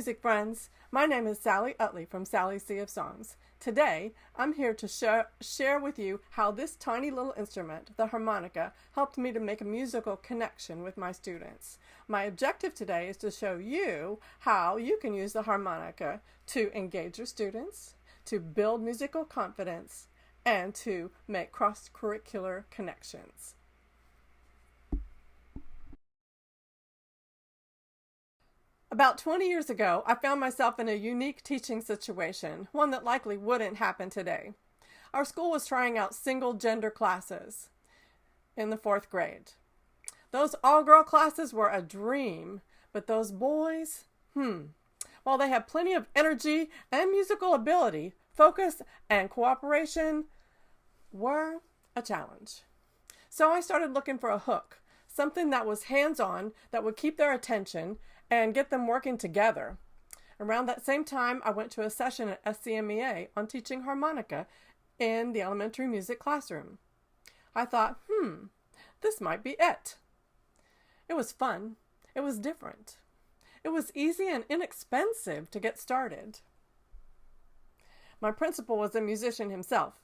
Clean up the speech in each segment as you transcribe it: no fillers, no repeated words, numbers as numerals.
music friends. My name is Sally Utley from Sally's Sea of Songs. Today, I'm here to share with you how this tiny little instrument, the harmonica, helped me to make a musical connection with my students. My objective today is to show you how you can use the harmonica to engage your students, to build musical confidence, and to make cross-curricular connections. About 20 years ago, I found myself in a unique teaching situation, one that likely wouldn't happen today. Our school was trying out single-gender classes in the 4th grade. Those all-girl classes were a dream, but those boys, while they had plenty of energy and musical ability, focus and cooperation were a challenge. So I started looking for a hook, something that was hands-on, that would keep their attention and get them working together. Around that same time, I went to a session at SCMEA on teaching harmonica in the elementary music classroom. I thought, this might be it. It was fun. It was different. It was easy and inexpensive to get started. My principal was a musician himself,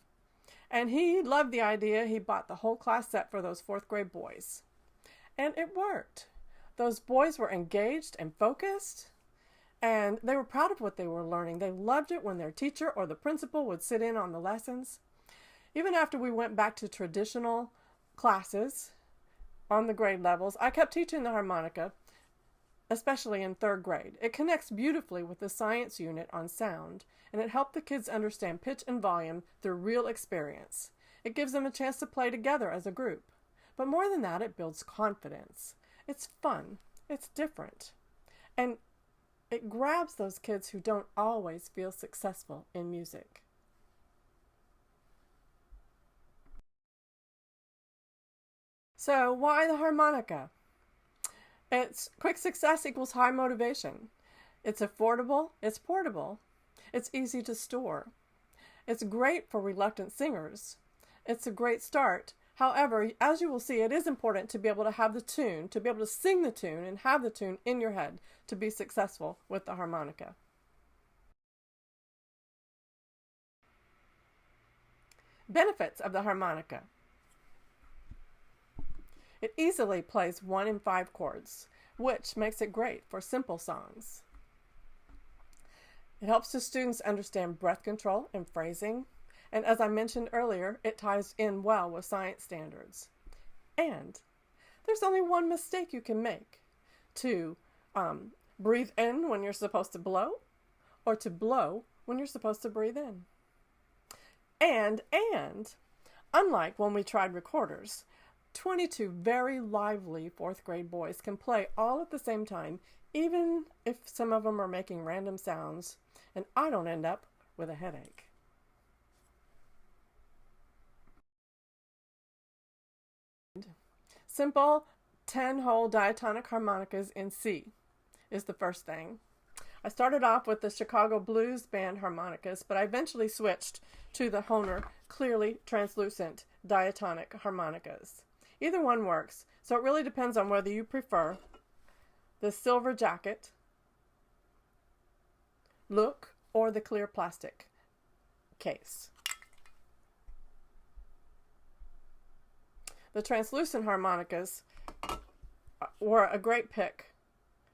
and he loved the idea. He bought the whole class set for those 4th grade boys. And it worked. Those boys were engaged and focused, and they were proud of what they were learning. They loved it when their teacher or the principal would sit in on the lessons. Even after we went back to traditional classes on the grade levels, I kept teaching the harmonica, especially in 3rd grade. It connects beautifully with the science unit on sound, and it helped the kids understand pitch and volume through real experience. It gives them a chance to play together as a group. But more than that, it builds confidence. It's fun, it's different, and it grabs those kids who don't always feel successful in music. So why the harmonica? It's quick success equals high motivation. It's affordable, it's portable, it's easy to store. It's great for reluctant singers. It's a great start. However, as you will see, it is important to be able to have the tune, to be able to sing the tune and have the tune in your head to be successful with the harmonica. Benefits of the harmonica. It easily plays 1 in 5 chords, which makes it great for simple songs. It helps the students understand breath control and phrasing. And as I mentioned earlier, it ties in well with science standards. And there's only one mistake you can make: to breathe in when you're supposed to blow, or to blow when you're supposed to breathe in. And unlike when we tried recorders, 22 very lively 4th grade boys can play all at the same time, even if some of them are making random sounds, and I don't end up with a headache. Simple 10-hole diatonic harmonicas in C is the first thing. I started off with the Chicago Blues Band harmonicas, but I eventually switched to the Hohner clearly translucent diatonic harmonicas. Either one works, so it really depends on whether you prefer the silver jacket look or the clear plastic case. The translucent harmonicas were a great pick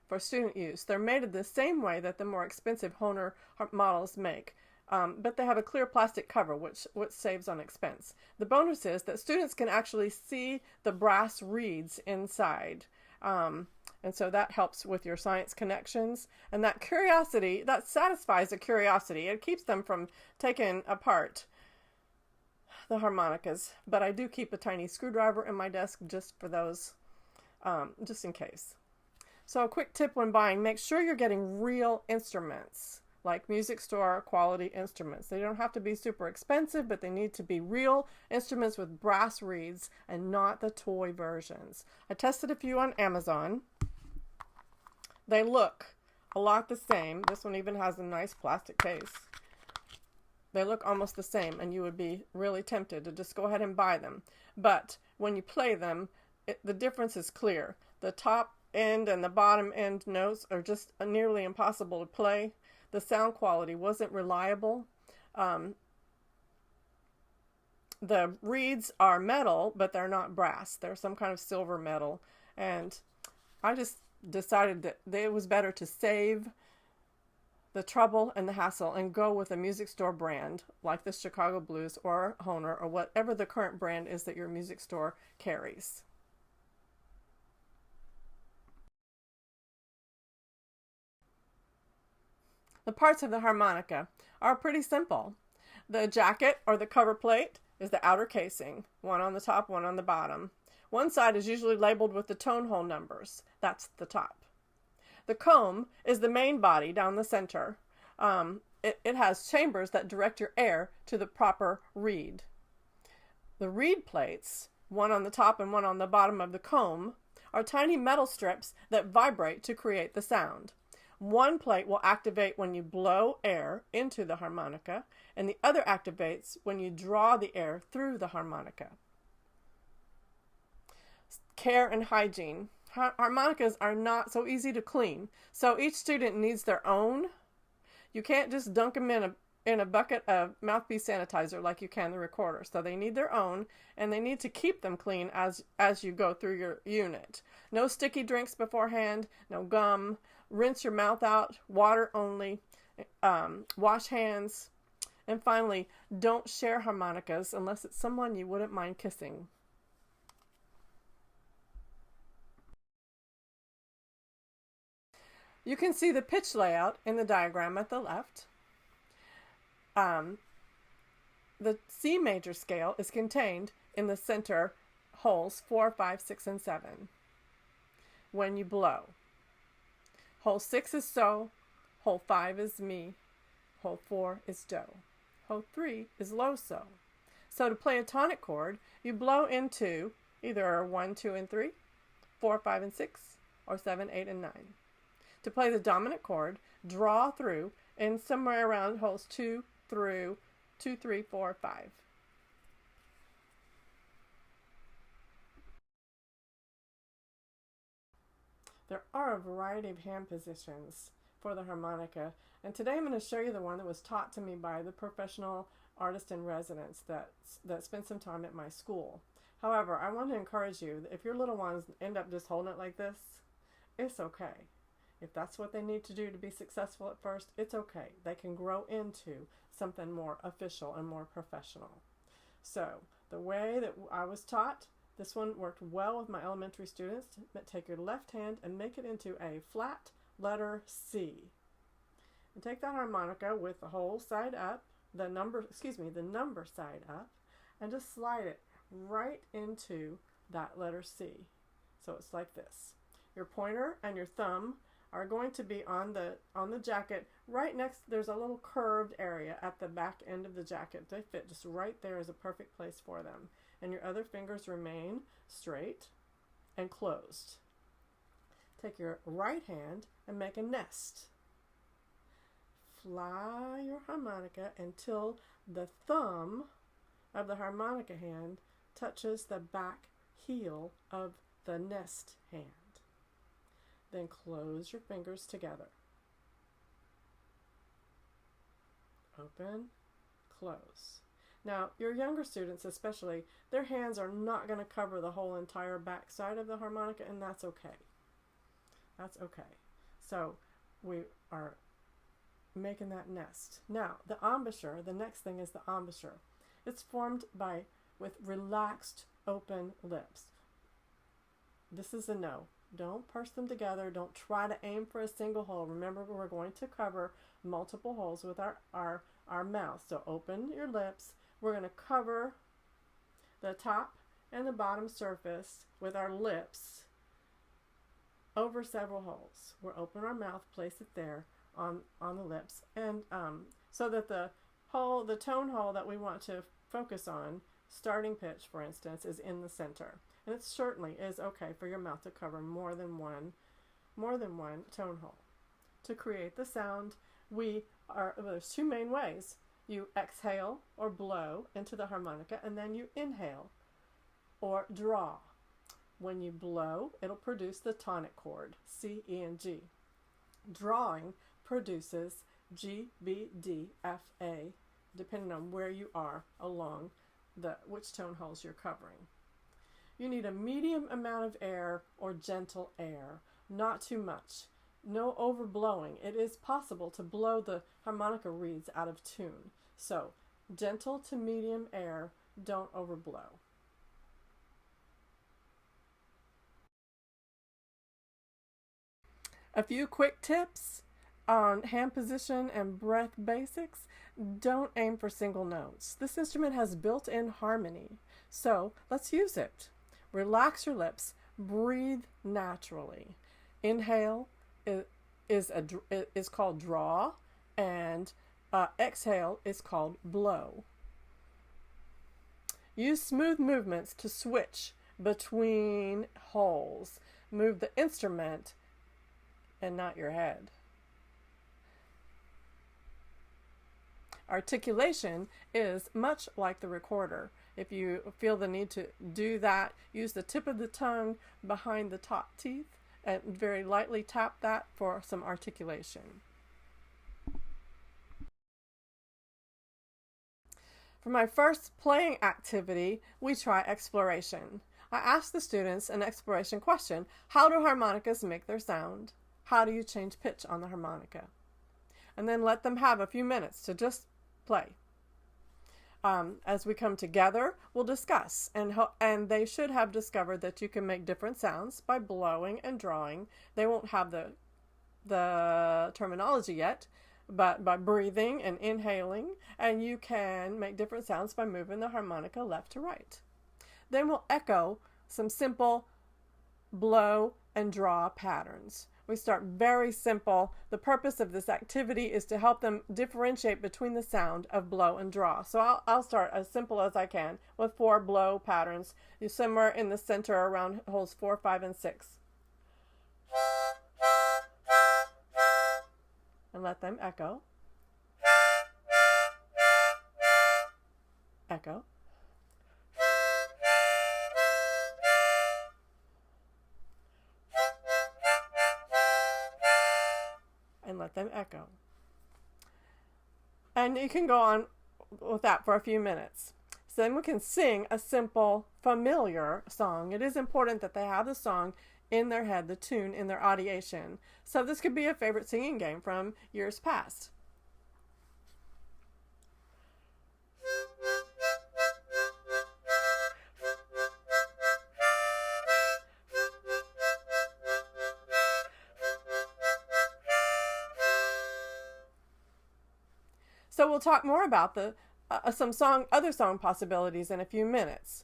for student use. They're made the same way that the more expensive Hohner models make, but they have a clear plastic cover, which saves on expense. The bonus is that students can actually see the brass reeds inside, and so that helps with your science connections. And that curiosity, that satisfies a curiosity. It keeps them from taking apart the harmonicas, but I do keep a tiny screwdriver in my desk just for those, just in case. So a quick tip when buying: make sure you're getting real instruments, like music store quality instruments. They don't have to be super expensive, but they need to be real instruments with brass reeds and not the toy versions. I tested a few on Amazon. They look a lot the same. This one even has a nice plastic case. They look almost the same, and you would be really tempted to just go ahead and buy them. But when you play them, the difference is clear. The top end and the bottom end notes are just nearly impossible to play. The sound quality wasn't reliable. The reeds are metal, but they're not brass. They're some kind of silver metal. And I just decided that it was better to save the trouble and the hassle and go with a music store brand like the Chicago Blues or Hohner or whatever the current brand is that your music store carries. The parts of the harmonica are pretty simple. The jacket or the cover plate is the outer casing, one on the top, one on the bottom. One side is usually labeled with the tone hole numbers. That's the top. The comb is the main body down the center. It has chambers that direct your air to the proper reed. The reed plates, one on the top and one on the bottom of the comb, are tiny metal strips that vibrate to create the sound. One plate will activate when you blow air into the harmonica, and the other activates when you draw the air through the harmonica. Care and hygiene. Harmonicas are not so easy to clean, so each student needs their own. You can't just dunk them in a bucket of mouthpiece sanitizer like you can the recorder. So they need their own, and they need to keep them clean as you go through your unit. No sticky drinks beforehand, no gum. Rinse your mouth out, water only. Wash hands. And finally, don't share harmonicas unless it's someone you wouldn't mind kissing. You can see the pitch layout in the diagram at the left. The C major scale is contained in the center holes 4, 5, 6, and 7 when you blow. Hole 6 is so, hole 5 is mi, hole 4 is do, hole 3 is low so. So to play a tonic chord, you blow into either 1, 2, and 3, 4, 5, and 6, or 7, 8, and 9. To play the dominant chord, draw through in somewhere around holes 2 through 2, 3, 4, 5. There are a variety of hand positions for the harmonica, and today I'm going to show you the one that was taught to me by the professional artist in residence that spent some time at my school. However, I want to encourage you that if your little ones end up just holding it like this, it's okay. If that's what they need to do to be successful at first, it's okay. They can grow into something more official and more professional. So the way that I was taught, this one worked well with my elementary students. Take your left hand and make it into a flat letter C. And take that harmonica with the whole side up, the number side up, and just slide it right into that letter C. So it's like this. Your pointer and your thumb are going to be on the jacket right next. There's a little curved area at the back end of the jacket. They fit just right there is a perfect place for them. And your other fingers remain straight and closed. Take your right hand and make a nest. Fly your harmonica until the thumb of the harmonica hand touches the back heel of the nest hand. Then close your fingers together. Open, close. Now, your younger students especially, their hands are not going to cover the whole entire back side of the harmonica, and that's okay. That's okay. So we are making that nest. Now, the embouchure, the next thing is the embouchure. It's formed with relaxed, open lips. This is a no. Don't purse them together. Don't try to aim for a single hole. Remember, we're going to cover multiple holes with our mouth. So open your lips. We're going to cover the top and the bottom surface with our lips over several holes. We'll open our mouth, place it there on the lips, and so that the tone hole that we want to focus on, starting pitch for instance, is in the center. And it certainly is okay for your mouth to cover more than one tone hole. To create the sound, there's two main ways. You exhale or blow into the harmonica, and then you inhale or draw. When you blow, it'll produce the tonic chord, C, E, and G. Drawing produces G, B, D, F, A, depending on where you are along which tone holes you're covering. You need a medium amount of air or gentle air, not too much. No overblowing. It is possible to blow the harmonica reeds out of tune. So, gentle to medium air, don't overblow. A few quick tips on hand position and breath basics. Don't aim for single notes. This instrument has built-in harmony, so let's use it. Relax your lips. Breathe naturally. Inhale is called draw, and exhale is called blow. Use smooth movements to switch between holes. Move the instrument and not your head. Articulation is much like the recorder. If you feel the need to do that, use the tip of the tongue behind the top teeth and very lightly tap that for some articulation. For my first playing activity, we try exploration. I ask the students an exploration question. How do harmonicas make their sound? How do you change pitch on the harmonica? And then let them have a few minutes to just play. As we come together, we'll discuss, and they should have discovered that you can make different sounds by blowing and drawing. They won't have the terminology yet, but by breathing and inhaling, and you can make different sounds by moving the harmonica left to right. Then we'll echo some simple blow and draw patterns. We start very simple. The purpose of this activity is to help them differentiate between the sound of blow and draw. So I'll start as simple as I can with 4 blow patterns. You somewhere in the center around holes 4, 5, and 6. And let them echo. Echo. And let them echo. And you can go on with that for a few minutes. So then we can sing a simple, familiar song. It is important that they have the song in their head, the tune in their audiation. So this could be a favorite singing game from years past. So we'll talk more about other song possibilities in a few minutes.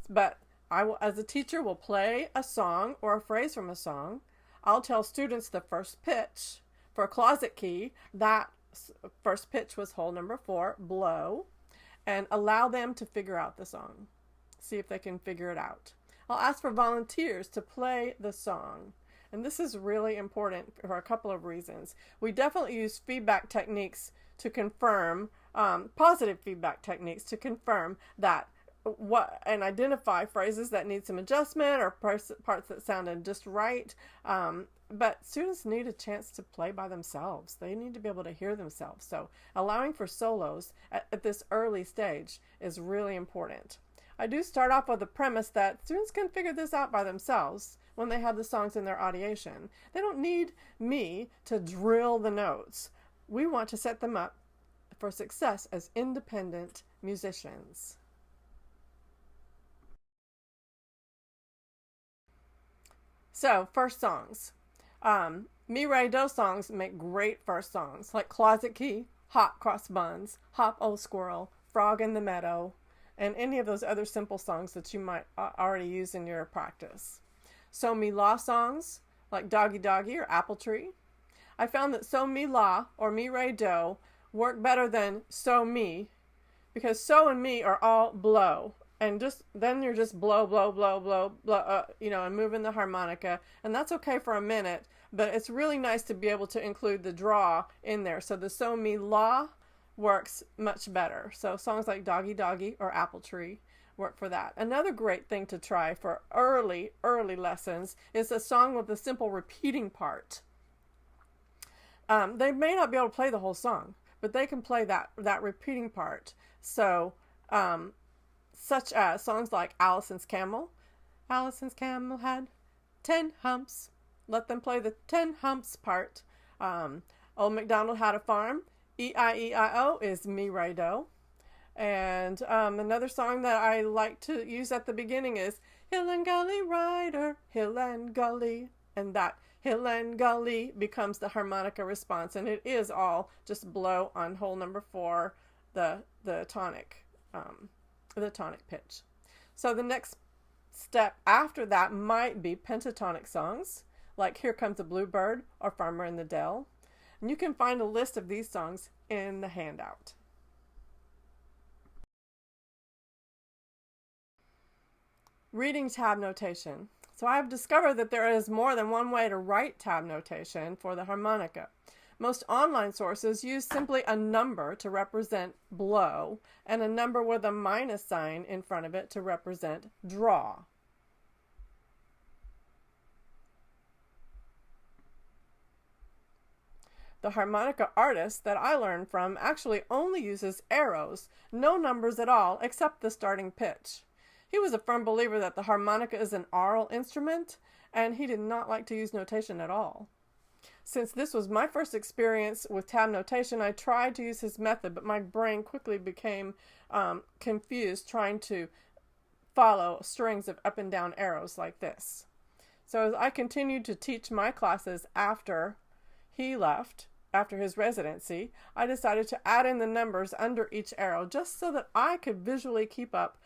But I will, as a teacher, will play a song or a phrase from a song. I'll tell students the first pitch. For a closet key, that first pitch was hole number 4, blow, and allow them to figure out the song. See if they can figure it out. I'll ask for volunteers to play the song. And this is really important for a couple of reasons. We definitely use feedback techniques to confirm, positive feedback techniques to confirm that and identify phrases that need some adjustment or parts that sounded just right. But students need a chance to play by themselves. They need to be able to hear themselves. So allowing for solos at this early stage is really important. I do start off with the premise that students can figure this out by themselves when they have the songs in their audiation. They don't need me to drill the notes. We want to set them up for success as independent musicians. So, first songs. Mi, re, do songs make great first songs, like Closet Key, Hop Cross Buns, Hop Old Squirrel, Frog in the Meadow, and any of those other simple songs that you might already use in your practice. So, mi, la songs, like Doggy Doggy or Apple Tree. I found that so, mi, la, or mi, re, do work better than so, mi, because so and mi are all blow. And then you're just blow, blow, blow, blow, blow, and moving the harmonica. And that's okay for a minute, but it's really nice to be able to include the draw in there. So the so, mi, la works much better. So songs like Doggy Doggy or Apple Tree work for that. Another great thing to try for early lessons is a song with a simple repeating part. They may not be able to play the whole song, but they can play that repeating part. So, such as songs like Allison's Camel. Allison's camel had 10 humps. Let them play the 10 humps part. Old MacDonald had a farm. E-I-E-I-O is me-ray-do. And another song that I like to use at the beginning is Hill and Gully Rider, Hill and Gully. And that Hill and Gully becomes the harmonica response. And it is all just blow on hole number 4, the tonic pitch. So the next step after that might be pentatonic songs, like Here Comes a Bluebird or Farmer in the Dell. And you can find a list of these songs in the handout. Reading tab notation. So I've discovered that there is more than one way to write tab notation for the harmonica. Most online sources use simply a number to represent blow and a number with a minus sign in front of it to represent draw. The harmonica artist that I learned from actually only uses arrows, no numbers at all except the starting pitch. He was a firm believer that the harmonica is an aural instrument, and he did not like to use notation at all. Since this was my first experience with tab notation, I tried to use his method, but my brain quickly became confused trying to follow strings of up and down arrows like this. So as I continued to teach my classes after he left, after his residency, I decided to add in the numbers under each arrow just so that I could visually keep up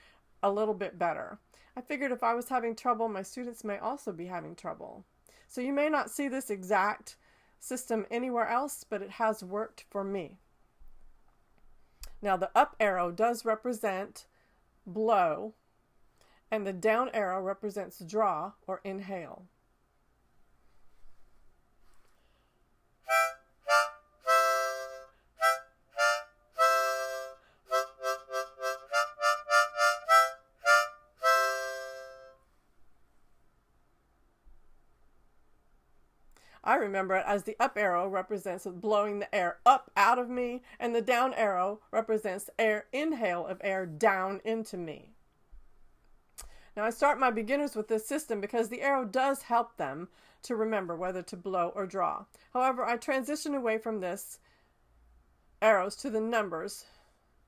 a little bit better. I figured if I was having trouble, my students may also be having trouble. So you may not see this exact system anywhere else, but it has worked for me. Now the up arrow does represent blow, and the down arrow represents draw or inhale. I remember it as the up arrow represents blowing the air up out of me, and the down arrow represents air inhale of air down into me. Now I start my beginners with this system because the arrow does help them to remember whether to blow or draw. However, I transition away from this arrows to the numbers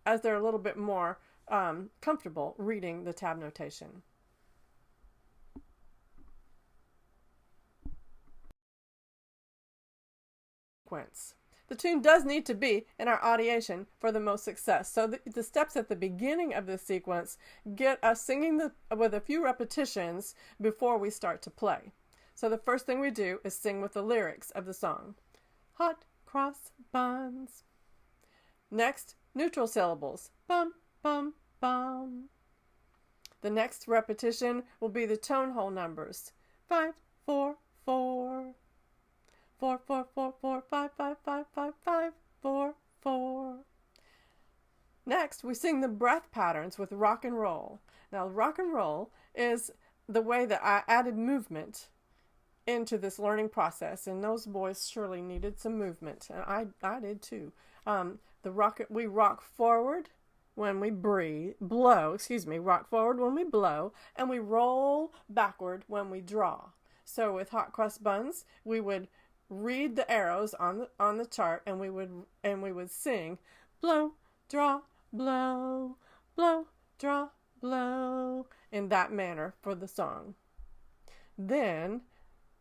as they're a little bit more comfortable reading the tab notation. The tune does need to be in our audiation for the most success. So the steps at the beginning of the sequence get us singing with a few repetitions before we start to play. So the first thing we do is sing with the lyrics of the song. Hot cross buns. Next, neutral syllables. Bum, bum, bum. The next repetition will be the tone hole numbers. 5, 4, 4. 4, 4, 4, 4, 5, 5, 5, 5, 5, 4, 4. Next, we sing the breath patterns with rock and roll. Now, rock and roll is the way that I added movement into this learning process, and those boys surely needed some movement, and I did too. We rock forward when we rock forward when we blow, and we roll backward when we draw. So with hot cross buns, we would read the arrows on the chart, and we would sing blow, draw, blow, blow, draw, blow in that manner for the song. Then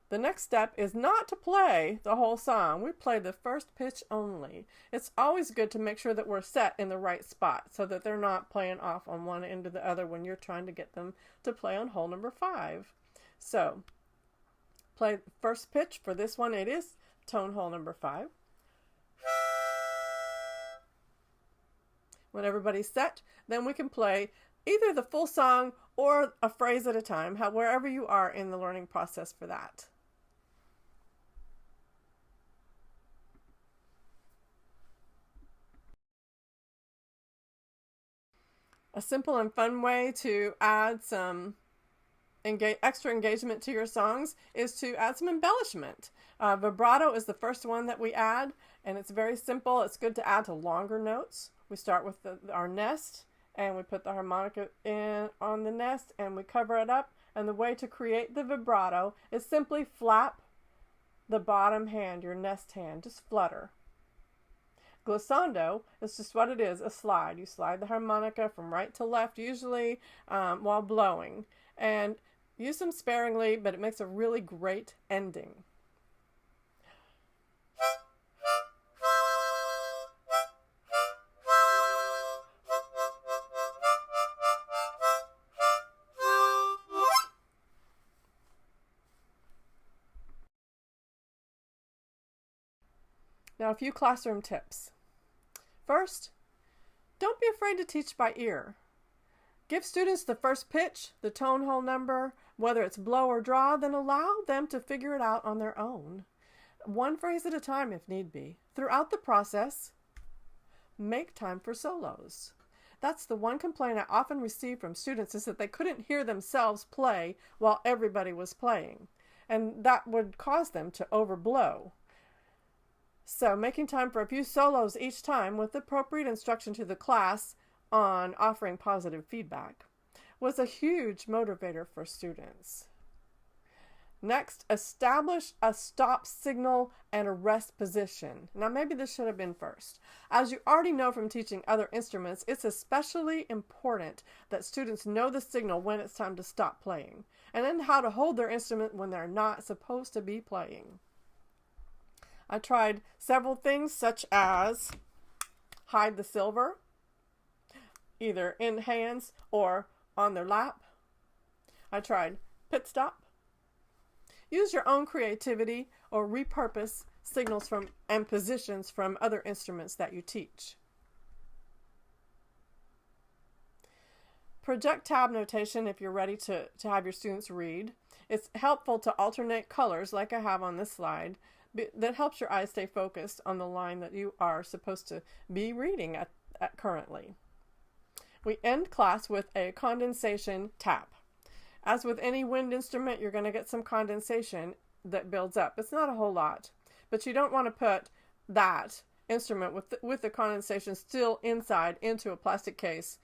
the next step is not to play the whole song. We play the first pitch only. It's always good to make sure that we're set in the right spot so that they're not playing off on one end or the other when you're trying to get them to play on hole number 5. So play the first pitch. For this one, it is tone hole number 5. When everybody's set, then we can play either the full song or a phrase at a time, wherever you are in the learning process for that. A simple and fun way to add some extra engagement to your songs is to add some embellishment. Vibrato is the first one that we add, and it's very simple. It's good to add to longer notes. We start with our nest, and we put the harmonica in on the nest, and we cover it up. And the way to create the vibrato is simply flap the bottom hand, your nest hand, just flutter. Glissando is just what it is, a slide. You slide the harmonica from right to left, usually while blowing. And use them sparingly, but it makes a really great ending. Now, a few classroom tips. First, don't be afraid to teach by ear. Give students the first pitch, the tone hole number, whether it's blow or draw, then allow them to figure it out on their own. One phrase at a time if need be. Throughout the process, make time for solos. That's the one complaint I often receive from students, is that they couldn't hear themselves play while everybody was playing. And that would cause them to overblow. So making time for a few solos each time with appropriate instruction to the class on offering positive feedback was a huge motivator for students. Next, establish a stop signal and a rest position. Now maybe this should have been first. As you already know from teaching other instruments, it's especially important that students know the signal when it's time to stop playing, and then how to hold their instrument when they're not supposed to be playing. I tried several things, such as hide the silver, either in hands or on their lap. I tried pit stop. Use your own creativity or repurpose signals from and positions from other instruments that you teach. Project tab notation if you're ready to have your students read. It's helpful to alternate colors like I have on this slide. That helps your eyes stay focused on the line that you are supposed to be reading at currently. We end class with a condensation tap. As with any wind instrument, you're going to get some condensation that builds up. It's not a whole lot, but you don't want to put that instrument with the condensation still inside into a plastic case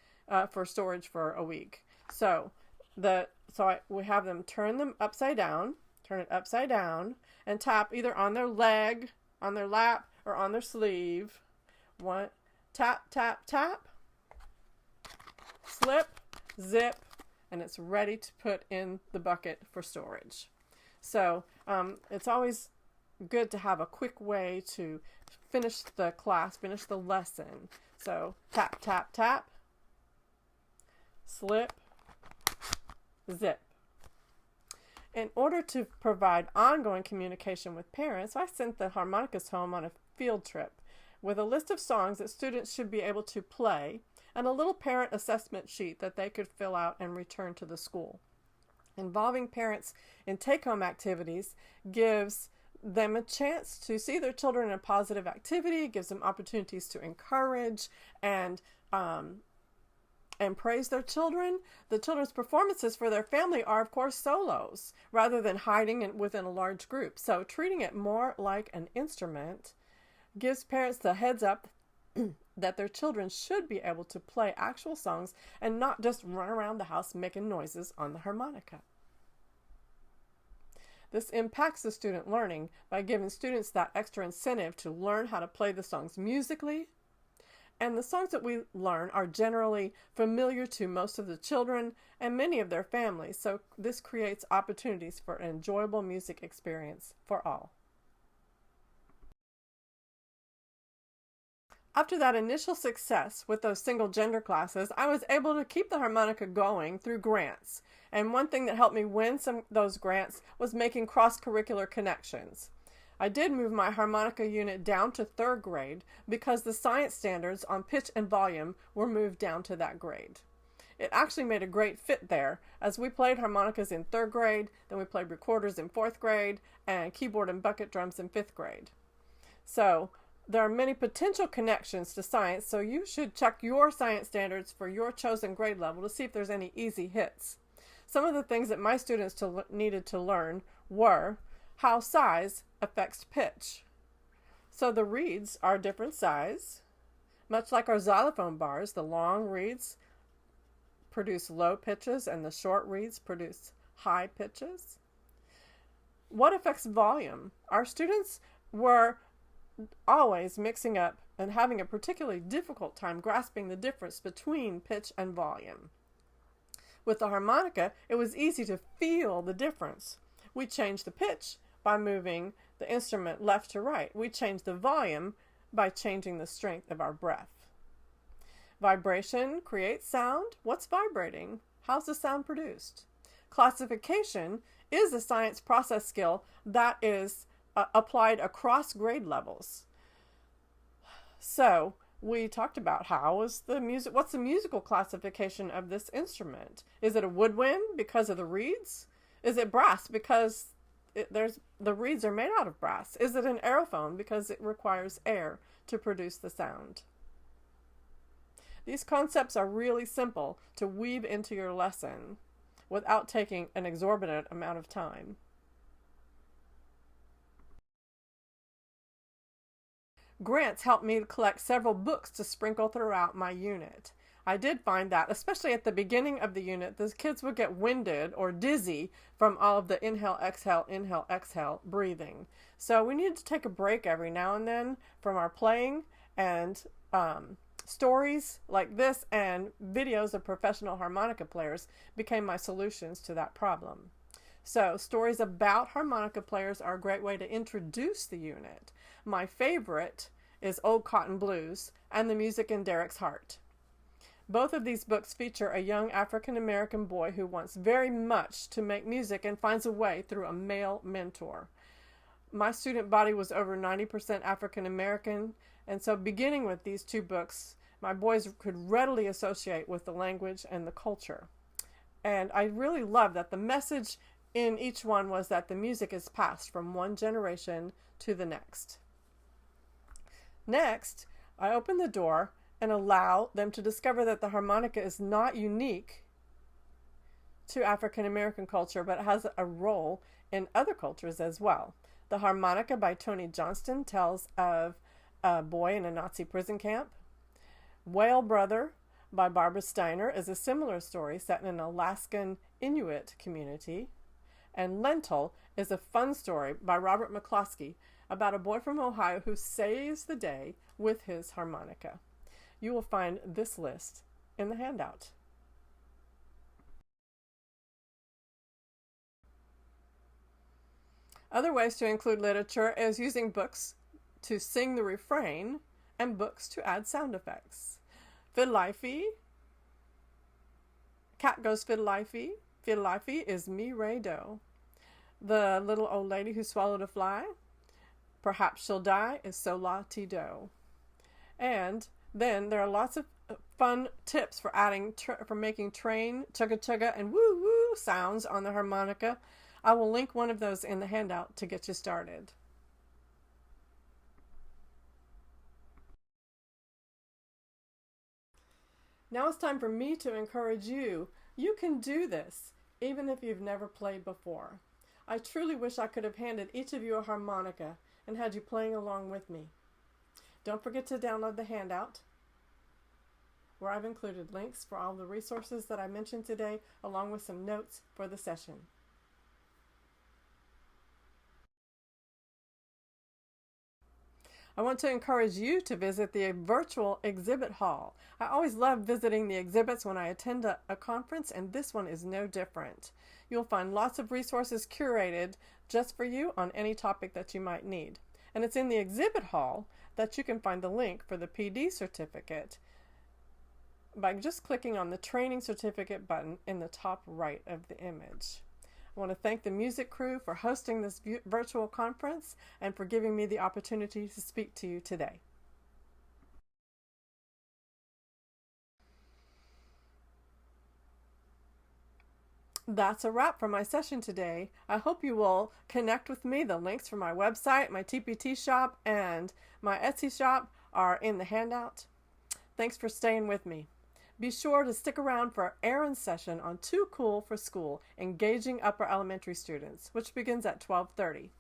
for storage for a week. So we have them turn them upside down. Turn it upside down and tap either on their leg, on their lap, or on their sleeve. One, tap, tap, tap, slip, zip, and it's ready to put in the bucket for storage. So it's always good to have a quick way to finish the class, finish the lesson. So tap, tap, tap, slip, zip. In order to provide ongoing communication with parents, I sent the Harmonicas home on a field trip with a list of songs that students should be able to play and a little parent assessment sheet that they could fill out and return to the school. Involving parents in take-home activities gives them a chance to see their children in a positive activity, gives them opportunities to encourage and praise their children. The children's performances for their family are, of course, solos, rather than hiding within a large group. So treating it more like an instrument gives parents the heads up that their children should be able to play actual songs and not just run around the house making noises on the harmonica. This impacts the student learning by giving students that extra incentive to learn how to play the songs musically. And the songs that we learn are generally familiar to most of the children and many of their families, so this creates opportunities for an enjoyable music experience for all. After that initial success with those single gender classes, I was able to keep the harmonica going through grants. And one thing that helped me win some of those grants was making cross-curricular connections. I did move my harmonica unit down to 3rd grade because the science standards on pitch and volume were moved down to that grade. It actually made a great fit there, as we played harmonicas in 3rd grade, then we played recorders in 4th grade, and keyboard and bucket drums in 5th grade. So There are many potential connections to science, so you should check your science standards for your chosen grade level to see if there's any easy hits. Some of the things that my students needed to learn were how size affects pitch. So the reeds are different size. Much like our xylophone bars, the long reeds produce low pitches and the short reeds produce high pitches. What affects volume? Our students were always mixing up and having a particularly difficult time grasping the difference between pitch and volume. With the harmonica, it was easy to feel the difference. We changed the pitch by moving the instrument left to right. We changed the volume by changing the strength of our breath. Vibration creates sound. What's vibrating? How's the sound produced? Classification is a science process skill that is applied across grade levels. So we talked about what's the musical classification of this instrument? Is it a woodwind because of the reeds? Is it brass because the reeds are made out of brass? Is it an aerophone because it requires air to produce the sound? These concepts are really simple to weave into your lesson without taking an exorbitant amount of time. Grants helped me to collect several books to sprinkle throughout my unit. I did find that, especially at the beginning of the unit, the kids would get winded or dizzy from all of the inhale, exhale breathing. So we needed to take a break every now and then from our playing, and stories like this and videos of professional harmonica players became my solutions to that problem. So stories about harmonica players are a great way to introduce the unit. My favorite is Old Cotton Blues and The Music in Derek's Heart. Both of these books feature a young African-American boy who wants very much to make music and finds a way through a male mentor. My student body was over 90% African-American, and so beginning with these two books, my boys could readily associate with the language and the culture. And I really love that the message in each one was that the music is passed from one generation to the next. Next, I open the door and allow them to discover that the harmonica is not unique to African American culture, but it has a role in other cultures as well. The Harmonica by Tony Johnston tells of a boy in a Nazi prison camp. Whale Brother by Barbara Steiner is a similar story set in an Alaskan Inuit community. And Lentil is a fun story by Robert McCloskey about a boy from Ohio who saves the day with his harmonica. You will find this list in the handout. Other ways to include literature is using books to sing the refrain and books to add sound effects. Fiddlifey, Cat Goes Fiddlifey. Fiddlifey is me, Ray Do. The Little Old Lady Who Swallowed a Fly, Perhaps She'll Die, is So La Ti Do. And then there are lots of fun tips for making train, chugga chugga, and woo woo sounds on the harmonica. I will link one of those in the handout to get you started. Now it's time for me to encourage you. You can do this, even if you've never played before. I truly wish I could have handed each of you a harmonica and had you playing along with me. Don't forget to download the handout, where I've included links for all the resources that I mentioned today, along with some notes for the session. I want to encourage you to visit the virtual exhibit hall. I always love visiting the exhibits when I attend a conference, and this one is no different. You'll find lots of resources curated just for you on any topic that you might need. And it's in the exhibit hall that you can find the link for the PD certificate by just clicking on the training certificate button in the top right of the image. I want to thank the music crew for hosting this virtual conference and for giving me the opportunity to speak to you today. That's a wrap for my session today. I hope you will connect with me. The links for my website, my TPT shop, and my Etsy shop are in the handout. Thanks for staying with me. Be sure to stick around for Erin's session on Too Cool for School, Engaging Upper Elementary Students, which begins at 12:30.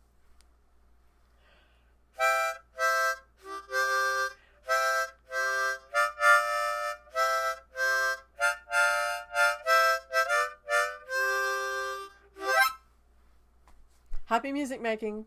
Happy music making!